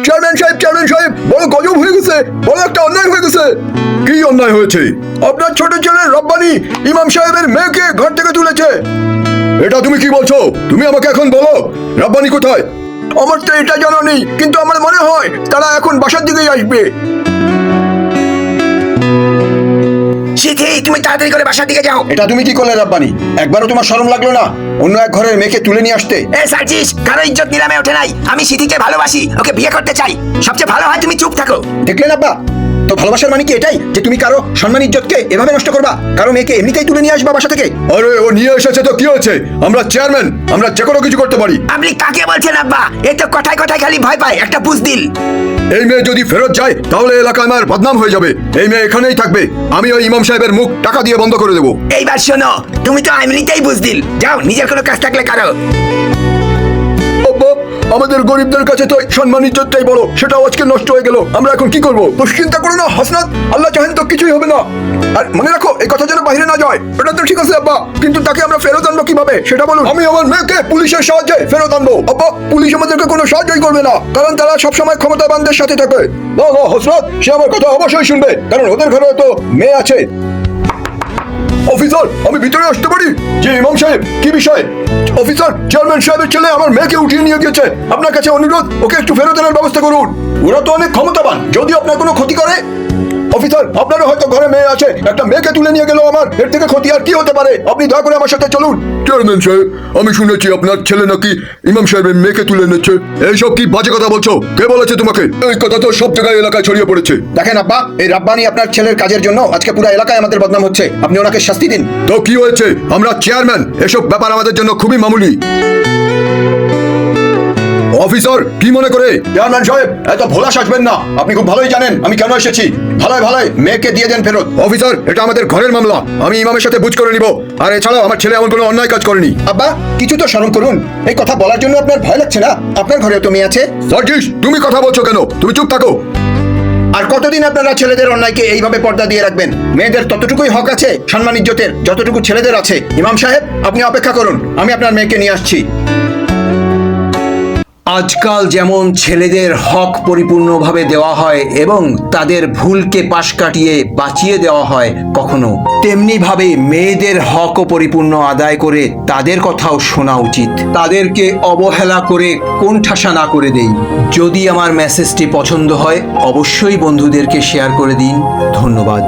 Chairman সাহেব, বড় গজব হয়ে গেছে, বড় একটা অন্যায় হয়ে গেছে। কি অন্যায় হয়েছে? আপনার ছোট ছেলে রব্বানি ইমাম সাহেবের মেয়েকে ঘর থেকে তুলেছে। এটা তুমি কি বলছো? তুমি আমাকে এখন বলো, রব্বানি কোথায়? আমার তো এটা জানা নেই, কিন্তু আমার মনে হয় তারা এখন বাসার দিকেই আসবে। সিথি, তুমি তাড়াতাড়ি করে বাসার দিকে যাও। এটা তুমি কি করলে রব্বানি? একবারও তোমার শরম লাগলো না অন্য এক ঘরের মেয়েকে তুলে নিয়ে আসতে? এ সার্জিস, কারো ইজ্জত নিলামে ওঠে নাই। আমি সিথিকে ভালোবাসি, ওকে বিয়ে করতে চাই। সবচেয়ে ভালো হয় তুমি চুপ থাকো। দেখলেন আব্বা, তো ভালোবাসার মানে কি এটাই যে তুমি কারো সম্মান ইজ্জতকে এভাবে নষ্ট করবা? কারো মেয়েকে এমনিতেই তুলে নিয়ে আসবা বাসা থেকে? আরে ও নিয়ে এসেছে তো কি হয়েছে? আমরা চেয়ারম্যান, আমরা যে কোনো কিছু করতে পারি। আপনি কাকে বলছেন আব্বা? এই তো কথায় কথায় খালি ভয় পায়, একটা বুঝদিল। এই মেয়ে যদি ফেরত যায় তাহলে এলাকায় আমার বদনাম হয়ে যাবে। এই মেয়ে এখানেই থাকবে। আমি ওই ইমাম সাহেবের মুখ টাকা দিয়ে বন্ধ করে দেবো। এইবার শোনো, তুমি তো এমনিতেই বুঝদিল। যাও, নিজের কোনো কাজ থাকলে করো। আব্বা, আমাদের গরিবদের কাছে তো সম্মান ইজ্জতটাই বড়, সেটাও আজকে নষ্ট হয়ে গেল। আমরা এখন কি করব? চিন্তা করো না হাসনাত, আল্লাহ চাহেন তো কিছুই হবে না। আর মনে রাখো, এই কথা যেন বাইরে না যায়। এটা তো ঠিক আছে আব্বা, কিন্তু তাকে আমরা ফেরত আনবো কিভাবে সেটা বলুন। আমি আমার মেয়েকে পুলিশের সাহায্যে ফেরত আনবো। আব্বা, পুলিশ আমাদেরকে কোনো সাহায্যই করবে না, কারণ তারা সবসময় ক্ষমতাবানদের সাথে থাকে। না না হাসনাত, সে আমার কথা অবশ্যই শুনবে, কারণ ওদের ঘরে তো মেয়ে আছে। অফিসার, আমি ভিতরে আসতে পারি? যে ইমাম সাহেব, কি বিষয়? অফিসার, চেয়ারম্যান সাহেবের ছেলে আমার মেয়েকে উঠিয়ে নিয়ে গিয়েছে। আপনার কাছে অনুরোধ, ওকে একটু ফেরত আনার ব্যবস্থা করুন। ওরা তো অনেক ক্ষমতাবান, যদি আপনার কোনো ক্ষতি করে। অফিসার, আপনারও হয়তো ঘরে মেয়ে আছে, একটা মেয়েকে তুলে নিয়ে গেল আমার, এর থেকে ক্ষতি আর কি হতে পারে? আপনি দয়া করে আমার সাথে চলুন। চেয়ারম্যান সাহেব, আমি শুনেছি আপনার ছেলে নাকি ইমাম সাহেবের মেয়েকে তুলে এনেছে। এইসব কি বাজে কথা বলছো? কে বলেছে তোমাকে? এই কথা তো সব জায়গায় এলাকায় ছড়িয়ে পড়েছে। দেখেন আব্বা, এই রাব্বানি আপনার ছেলের কাজের জন্য আজকে পুরো এলাকায় আমাদের বদনাম হচ্ছে। আপনি ওনাকে শাস্তি দিন। তো কি হয়েছে? আমরা চেয়ারম্যান, এসব ব্যাপার আমাদের জন্য খুবই মামুলি। অফিসার, কি মনে করে? চেয়ারম্যান সাহেব, এত ভোলা সাজবেন না। আপনি খুব ভালোই জানেন আমি কেন এসেছি। ভালোই ভালোই মেয়েকে দিয়ে দেন ফেরত। অফিসার, এটা আমাদের ঘরের মামলা, আমি ইমামের সাথে বুঝ করে নিব। আর এছাড়াও আমার ছেলে এমন কোনো অন্যায় কাজ করেনি। আব্বা, কিছু তো শরম করুন। এই কথা বলার জন্য আপনার ভয় লাগছে না? আপনার ঘরেও তো মেয়ে আছে। সার্জিস, তুমি কথা বলছো কেন? তুমি চুপ থাকো। আর কতদিন আপনারা ছেলেদের অন্যায়কে এইভাবে পর্দা দিয়ে রাখবেন? মেয়েদের ততটুকুই হক আছে সম্মান ইজ্জতের যতটুকু ছেলেদের আছে। ইমাম সাহেব, আপনি অপেক্ষা করুন, আমি আপনার মেয়েকে নিয়ে আসছি। আজকাল যেমন ছেলেদের হক পরিপূর্ণভাবে দেওয়া হয় এবং তাদের ভুলকে পাশ কাটিয়ে বাঁচিয়ে দেওয়া হয় কখনো, তেমনিভাবে মেয়েদের হকও পরিপূর্ণ আদায় করে তাদের কথাও শোনা উচিত। তাদেরকে অবহেলা করে কোণঠাসা না করে দেই। যদি আমার মেসেজটি পছন্দ হয় অবশ্যই বন্ধুদেরকে শেয়ার করে দিন। ধন্যবাদ।